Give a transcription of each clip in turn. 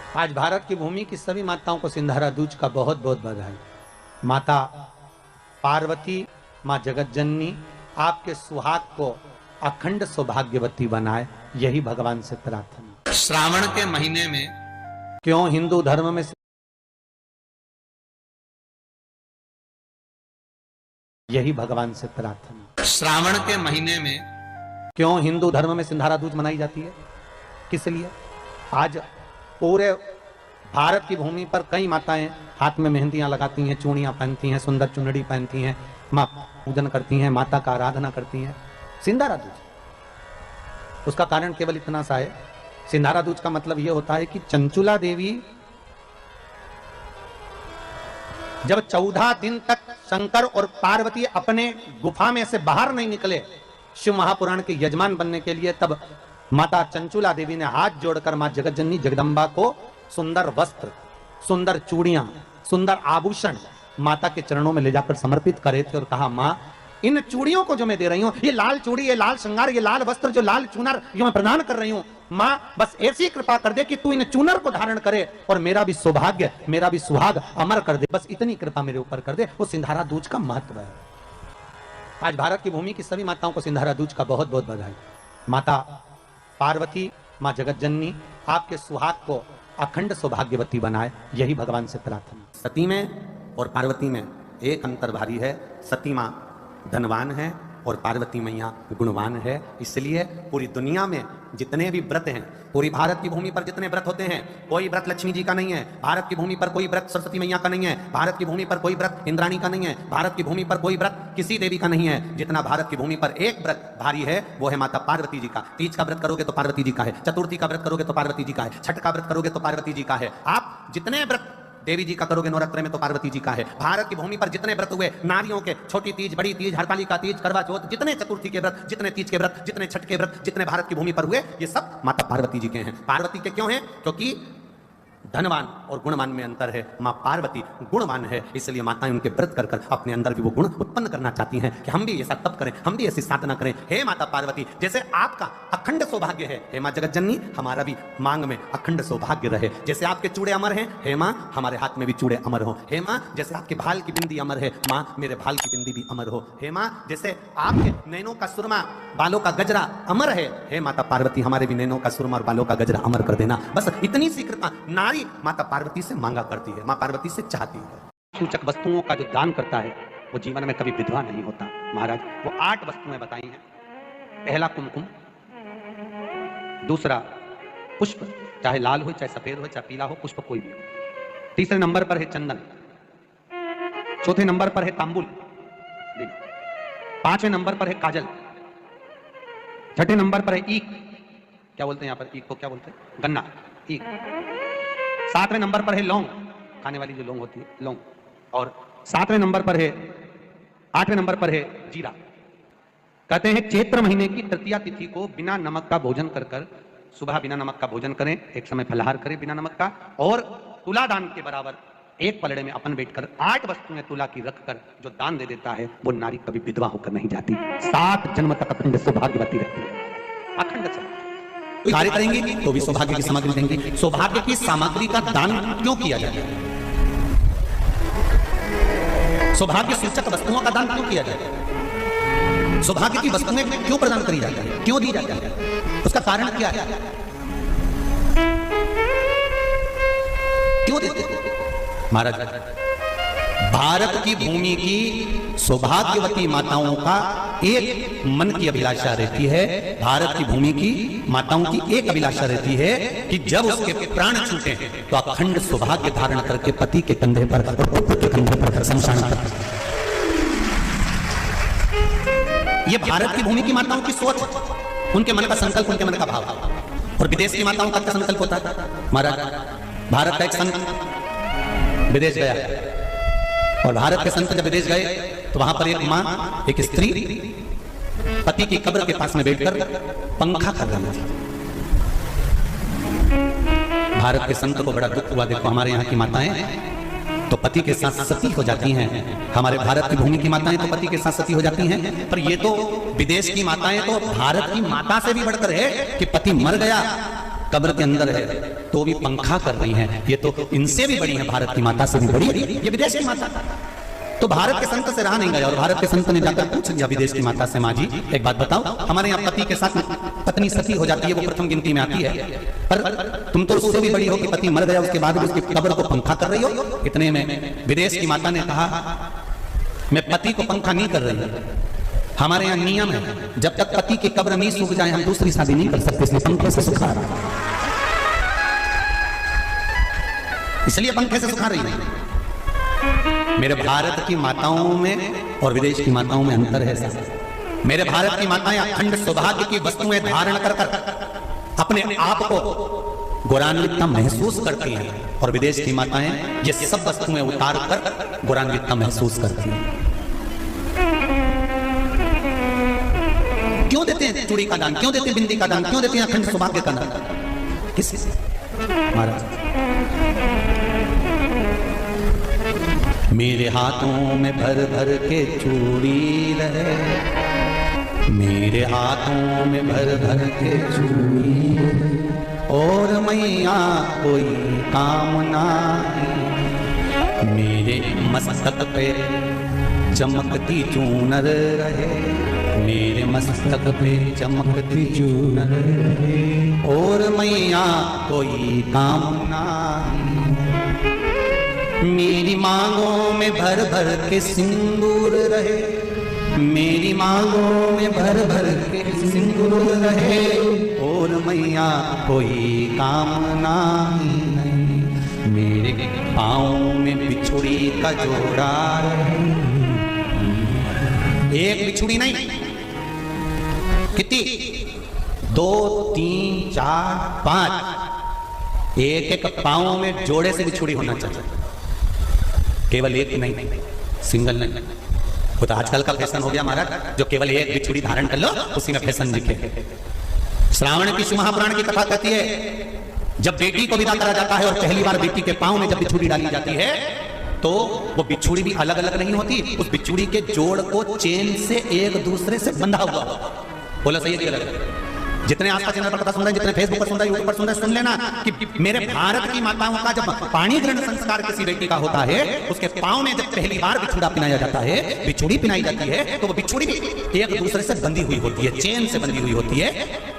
आज भारत की भूमि की सभी माताओं को सिंधारा दूज का बहुत बहुत बधाई। माता पार्वती, माँ जगत जननी आपके सुहाग को अखंड सौभाग्यवती बनाए, यही भगवान से प्रार्थना। श्रावण के महीने में क्यों हिंदू धर्म में यही भगवान से प्रार्थना। श्रावण के महीने में क्यों हिंदू धर्म में सिंधारा दूज मनाई जाती है, किस लिए? आज पूरे भारत की भूमि पर कई माताएं हाथ में मेहंदियां लगाती हैं, चूड़ियां पहनती हैं, सुंदर चुनरी पहनती हैं, मां पूजन करती हैं, माता का आराधना करती हैं। सिंधारा दूज, उसका कारण केवल इतना सा है, सिंधारा दूज का मतलब यह होता है कि चंचुला देवी जब 14 दिन तक शंकर और पार्वती अपने गुफा में से बाहर नहीं निकले शिव महापुराण के यजमान बनने के लिए, तब माता चंचुला देवी ने हाथ जोड़कर मां जगत जननी जगदम्बा को सुंदर वस्त्र, सुंदर चूड़ियां, सुंदर आभूषण माता के चरणों में ले जाकर समर्पित करे थे और कहा, मां इन चूड़ियों को जो मैं दे रही हूं, ये लाल चूड़ी, ये लाल श्रृंगार, ये लाल वस्त्र, जो लाल चूनर जो मैं प्रदान कर रही हूं, मां बस ऐसी कृपा कर दे कि तू इन चूनर को धारण करे और मेरा भी सौभाग्य, मेरा भी सुहाग अमर कर दे, बस इतनी कृपा मेरे ऊपर कर दे। वो सिंधारा दूज का महत्व है। आज भारत की भूमि की सभी माताओं को सिंधारा दूज का बहुत बहुत बधाई। माता पार्वती, मां जगत जननी आपके सुहाग को अखंड सौभाग्यवती बनाए, यही भगवान से प्रार्थना। सती में और पार्वती में एक अंतर भारी है। सती मां धनवान है और पार्वती मैया गुणवान है। इसलिए पूरी दुनिया में जितने भी व्रत हैं, पूरी भारत की भूमि पर जितने व्रत होते हैं, कोई व्रत लक्ष्मी जी का नहीं है, भारत की भूमि पर कोई व्रत सरस्वती मैया का नहीं है, भारत की भूमि पर कोई व्रत इंद्राणी का नहीं है, भारत की भूमि पर कोई व्रत किसी देवी का नहीं है। जितना भारत की भूमि पर एक व्रत भारी है वो है माता पार्वती जी का। तीज का व्रत करोगे तो पार्वती जी का है, चतुर्थी का व्रत करोगे तो पार्वती जी का है, छठ का व्रत करोगे तो पार्वती जी का है। आप जितने व्रत देवी जी का करोगे नवरात्र में तो पार्वती जी का है। भारत की भूमि पर जितने व्रत हुए नारियों के, छोटी तीज, बड़ी तीज, हरतालिका तीज, करवा चौथ, जितने चतुर्थी के व्रत, जितने तीज के व्रत, जितने छठ के व्रत, जितने भारत की भूमि पर हुए, ये सब माता पार्वती जी के हैं। पार्वती के क्यों हैं? क्योंकि धनवान और गुणवान में अंतर है। मां पार्वती गुणवान है, इसलिए माताएं उनके व्रत कर कर अपने अंदर भी वो गुण उत्पन्न करना चाहती हैं कि हम भी ऐसा तप करें, हम भी ऐसी साधना करें। हे माता पार्वती, जैसे आपका अखंड सौभाग्य है, हे मां जगत जननी हमारा भी मांग में अखंड सौभाग्य रहे। जैसे आपके चूड़े अमर हैं, हे मां हमारे हाथ में भी चूड़े अमर हो। हे मां जैसे आपके भाल की बिंदी अमर है, मां मेरे भाल की बिंदी भी अमर हो। हे मां जैसे आपके नैनों का सुरमा, बालों का गजरा अमर है, हे माता पार्वती हमारे भी नैनों का सुरमा और बालों का गजरा अमर कर देना। बस इतनी सी कृपा नारी माता पार्वती से मांगा करती है, मां पार्वती से चाहती है। सूचक वस्तुओं का जो दान करता है वो जीवन में कभी विधवा नहीं होता। महाराज वो 8 वस्तुएं बताई हैं। पहला कुमकुम, दूसरा पुष्प, चाहे लाल हो, चाहे सफेद हो, चाहे पीला हो, पुष्प कोई भी हो। तीसरे नंबर पर है चंदन, चौथे नंबर पर है तांबुल, 5वें नंबर पर है काजल, छठे नंबर पर है ईख, क्या बोलते हैं यहाँ पर ईख को, क्या बोलते हैं? गन्ना, ईख। 7वें नंबर पर है लौंग, खाने वाली जो लौंग होती है, लौंग। और 7वें नंबर पर है, 8वें नंबर पर है जीरा। कहते हैं चैत्र महीने की तृतीया तिथि को बिना नमक का भोजन कर कर, सुबह बिना नमक का भोजन करें, एक समय फलाहार करें बिना नमक का, और तुला दान के बराबर एक पलड़े में अपन बैठकर 8 वस्तुएं तुला की रखकर जो दान दे देता है वो नारी कभी विधवा होकर नहीं जाती, 7 जन्म तक अखंड सौभाग्यवती रहती है। अखंड कार्य करेंगे तो भी सौभाग्य की सामग्री देंगे। सौभाग्य की सामग्री का दान क्यों किया जाता है? सौभाग्य सूचक वस्तुओं का दान क्यों किया जाता है? सौभाग्य की वस्तुएं क्यों प्रदान करी जाती है, क्यों दी जाती है? उसका कारण क्या है? क्यों देते हैं? महाराज भारत की भूमि की सौभाग्यवती माताओं का एक मन की अभिलाषा रहती है। भारत की भूमि की माताओं की एक अभिलाषा रहती है कि जब उसके प्राण छूटे तो अखंड सौभाग्य धारण करके पति के कंधे पर और पुत्र के कंधे पर शमशान पर। यह भारत की भूमि की माताओं की सोच, उनके मन का संकल्प, उनके मन का भाव। और विदेश की माताओं का क्या संकल्प होता है? महाराज भारत का एक संत विदेश गया और भारत के संत जब विदेश गए तो वहां पर एक मां, एक स्त्री पति की कब्र के पास में बैठकर पंखा कर रही थी। भारत के संत को बड़ा दुख हुआ, देखो हमारे यहाँ की माताएं तो पति के साथ सती हो जाती हैं, हमारे भारत की भूमि की माताएं तो पति के साथ सती हो जाती हैं, पर ये तो विदेश की माताएं तो भारत की माता से भी बढ़कर है कि पति मर गया कब्र के अंदर है तो भी पंखा कर रही हैं। ये तो इनसे भी बड़ी है, भारत की माता से भी बड़ी, ये विदेश की माता। तो भारत के संत से रहा नहीं गया और भारत के संत ने जाकर पूछ लिया विदेश की माता से, माँ जी एक बात बताओ, हमारे यहाँ पति के साथ पत्नी सती हो जाती है, वो प्रथम गिनती में आती है, पर तुम तो उससे भी बड़ी हो कि पति मर गया उसके बाद भी उसकी कब्र को पंखा कर रही हो। इतने में विदेश की माता ने कहा मैं पति को पंखा नहीं कर रही, हमारे यहाँ नियम है जब तक पति की कब्र नहीं सूख जाए हम दूसरी शादी नहीं कर सकते, इसलिए पंखे से सुखा रही, इसलिए पंखे से सुखा रही है। मेरे भारत की माताओं में और विदेश की माताओं में अंतर है सर। मेरे भारत की माताएं अखंड सौभाग्य की वस्तुएं धारण कर कर अपने आप को गौरवान्वितता महसूस करती हैं और विदेश की माताएं ये सब वस्तुएं उतार कर गौरवान्वितता महसूस करती हैं। क्यों देते हैं चूड़ी का दान, क्यों देते हैं बिंदी का दान, क्यों देते हैं अखंड सौभाग्य का दान? किस महाराज मेरे हाथों में भर भर के चूड़ी रहे, मेरे हाथों में भर भर के चूड़ी और मैया कोई कामना, मेरे मस्तक पे चमकती चूनर रहे, मेरे मस्तक पे चमकती चूनर रहे और मैया कोई कामना, मेरी मांगों में भर भर के सिंदूर रहे, मेरी मांगों में भर भर के सिंदूर रहे और मैया कोई कामना नहीं, मेरे पाँव में बिछुड़ी का जोड़ा रहे। एक बिछुड़ी नहीं, कितनी? 2 3 4 5, एक एक पाँव में जोड़े से बिछुड़ी होना चाहिए, केवल एक नहीं, सिंगल नहीं। वो तो आजकल का फैशन हो गया महाराज, जो केवल एक बिछुड़ी धारण कर लो उसी में फैशन दिखे। श्रावण की महापुराण की कथा कहती है जब बेटी को विदा करा जाता है और पहली बार बेटी के पांव में जब बिछुड़ी डाली जाती है तो वो बिछुड़ी भी अलग अलग नहीं होती, उस बिछुड़ी के जोड़ को चेन से एक दूसरे से बंधा हुआ। बोला सही है कि अलग? जितने आस्था चैनल पर कथा सुन रहे हैं, जितने फेसबुक पर सुन रहे हैं, यूट्यूब पर सुन रहे हैं, सुन लेना कि मेरे भारत की माताओं का जब पाणी ग्रहण संस्कार किसी बेटी का होता है उसके पांव में जब पहली बार बिछुड़ा पिनाया जाता है, बिछुड़ी पिनाई जाती है तो वो बिछुड़ी भी एक दूसरे से बंधी हुई होती है, चेन से बंधी हुई होती है।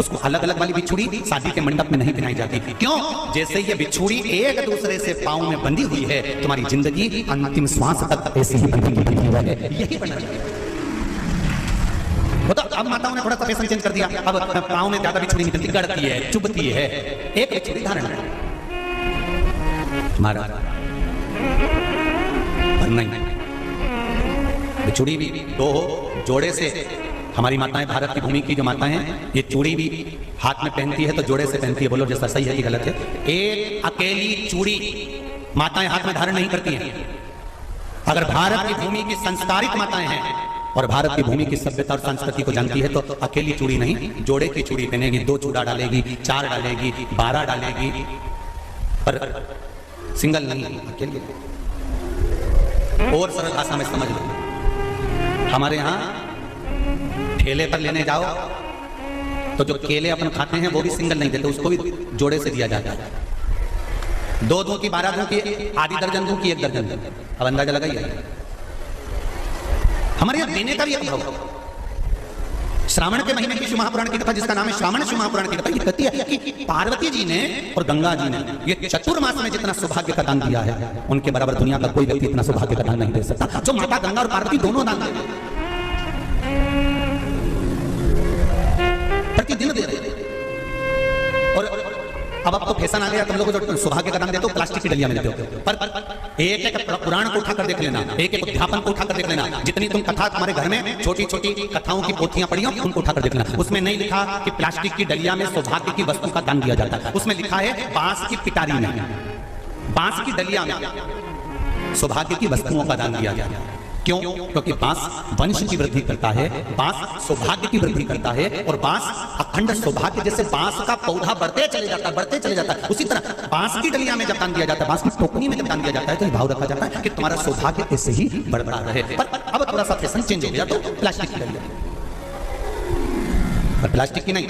उसको अलग अलग वाली बिछुड़ी शादी के मंडप में नहीं पिनाई जाती। क्यों? जैसे ये बिछुड़ी एक दूसरे से पांव में बंधी हुई है, तुम्हारी जिंदगी अंतिम श्वास तक ऐसी ही बंधी हुई है, यही बनना चाहिए। तो अब माताओं ने थोड़ा सा फैशन चेंज कर दिया, अब पाँव में ज्यादा बिछुड़ी निकलती, गड़ती है, चुभती है, एक बिछुड़ी धारण है महाराज, पर नहीं, बिछुड़ी भी 2 जोड़े से। हमारी माताएं भारत की भूमि की जो माताएं हैं ये चूड़ी भी हाथ में पहनती है तो जोड़े से पहनती है। बोलो जैसा सही है कि गलत है? एक अकेली चूड़ी माताएं हाथ में धारण नहीं करती हैं। अगर भारत की भूमि की संस्कारित माताएं हैं और भारत की भूमि की सभ्यता और संस्कृति को जानती है तो अकेली चूड़ी नहीं, जोड़े की चूड़ी पहनेगी, 2 चूड़ा डालेगी, 4 डालेगी, 12 डालेगी, पर सिंगल नहीं, अकेली। और सरल भाषा में समझ लो, हमारे यहाँ ठेले पर लेने जाओ तो जो केले अपन खाते हैं वो भी सिंगल नहीं देते, उसको भी जोड़े से दिया जाता है। 2 दूं की, 12 दूं की, आधी दर्जन दूं की, 1 दर्जन दूं। अब अंदाजा लगाइए, हमारे यहाँ देने का भी एक भाव। श्रावण के महीने की शिव महापुराण की कथा जिसका नाम है श्रावण शिव महापुराण की कथा ये कहती है कि पार्वती जी ने और गंगा जी ने ये चतुर्मास में जितना सौभाग्य का दान दिया है उनके बराबर दुनिया का कोई व्यक्ति इतना सौभाग्य का दान नहीं दे सकता जो माता गंगा और पार्वती दोनों दान दे प्रतिदिन दे रहे। और अब आपको फैशन आ गया, तुम लोगों को जो सौभाग्य का दान देते हो प्लास्टिक की डलिया में देते हो, पर एक एक पुराण को उठाकर देख लेना, एक एक अध्यापन को उठाकर देख लेना, जितनी तुम कथा तुम्हारे घर में छोटी छोटी कथाओं की पोथियां पड़ी हो उनको उठाकर देख लेना, उसमें नहीं लिखा कि प्लास्टिक की डलिया में सौभाग्य की वस्तु का दान दिया जाता है, उसमें लिखा है बांस की पिटारी में, बांस की डलिया में सौभाग्य की वस्तुओं का दान दिया जाता है। क्यों? क्योंकि बांस वंश की वृद्धि करता है, बांस सौभाग्य की वृद्धि करता है और बांस अखंड सौभाग्य, जैसे बांस का पौधा बढ़ते चले जाता है, बढ़ते चले जाता है, उसी तरह बांस की डलिया में जब दान दिया जाता है, बांस की टोकनी में जब दान दिया जाता है तो ये भाव रखा जाता है कि तुम्हारा सौभाग्य ऐसे ही बढ़ता रहे। पर अब थोड़ा सा फैशन चेंज हो गया तो प्लास्टिक की डलिया, पर प्लास्टिक की नहीं,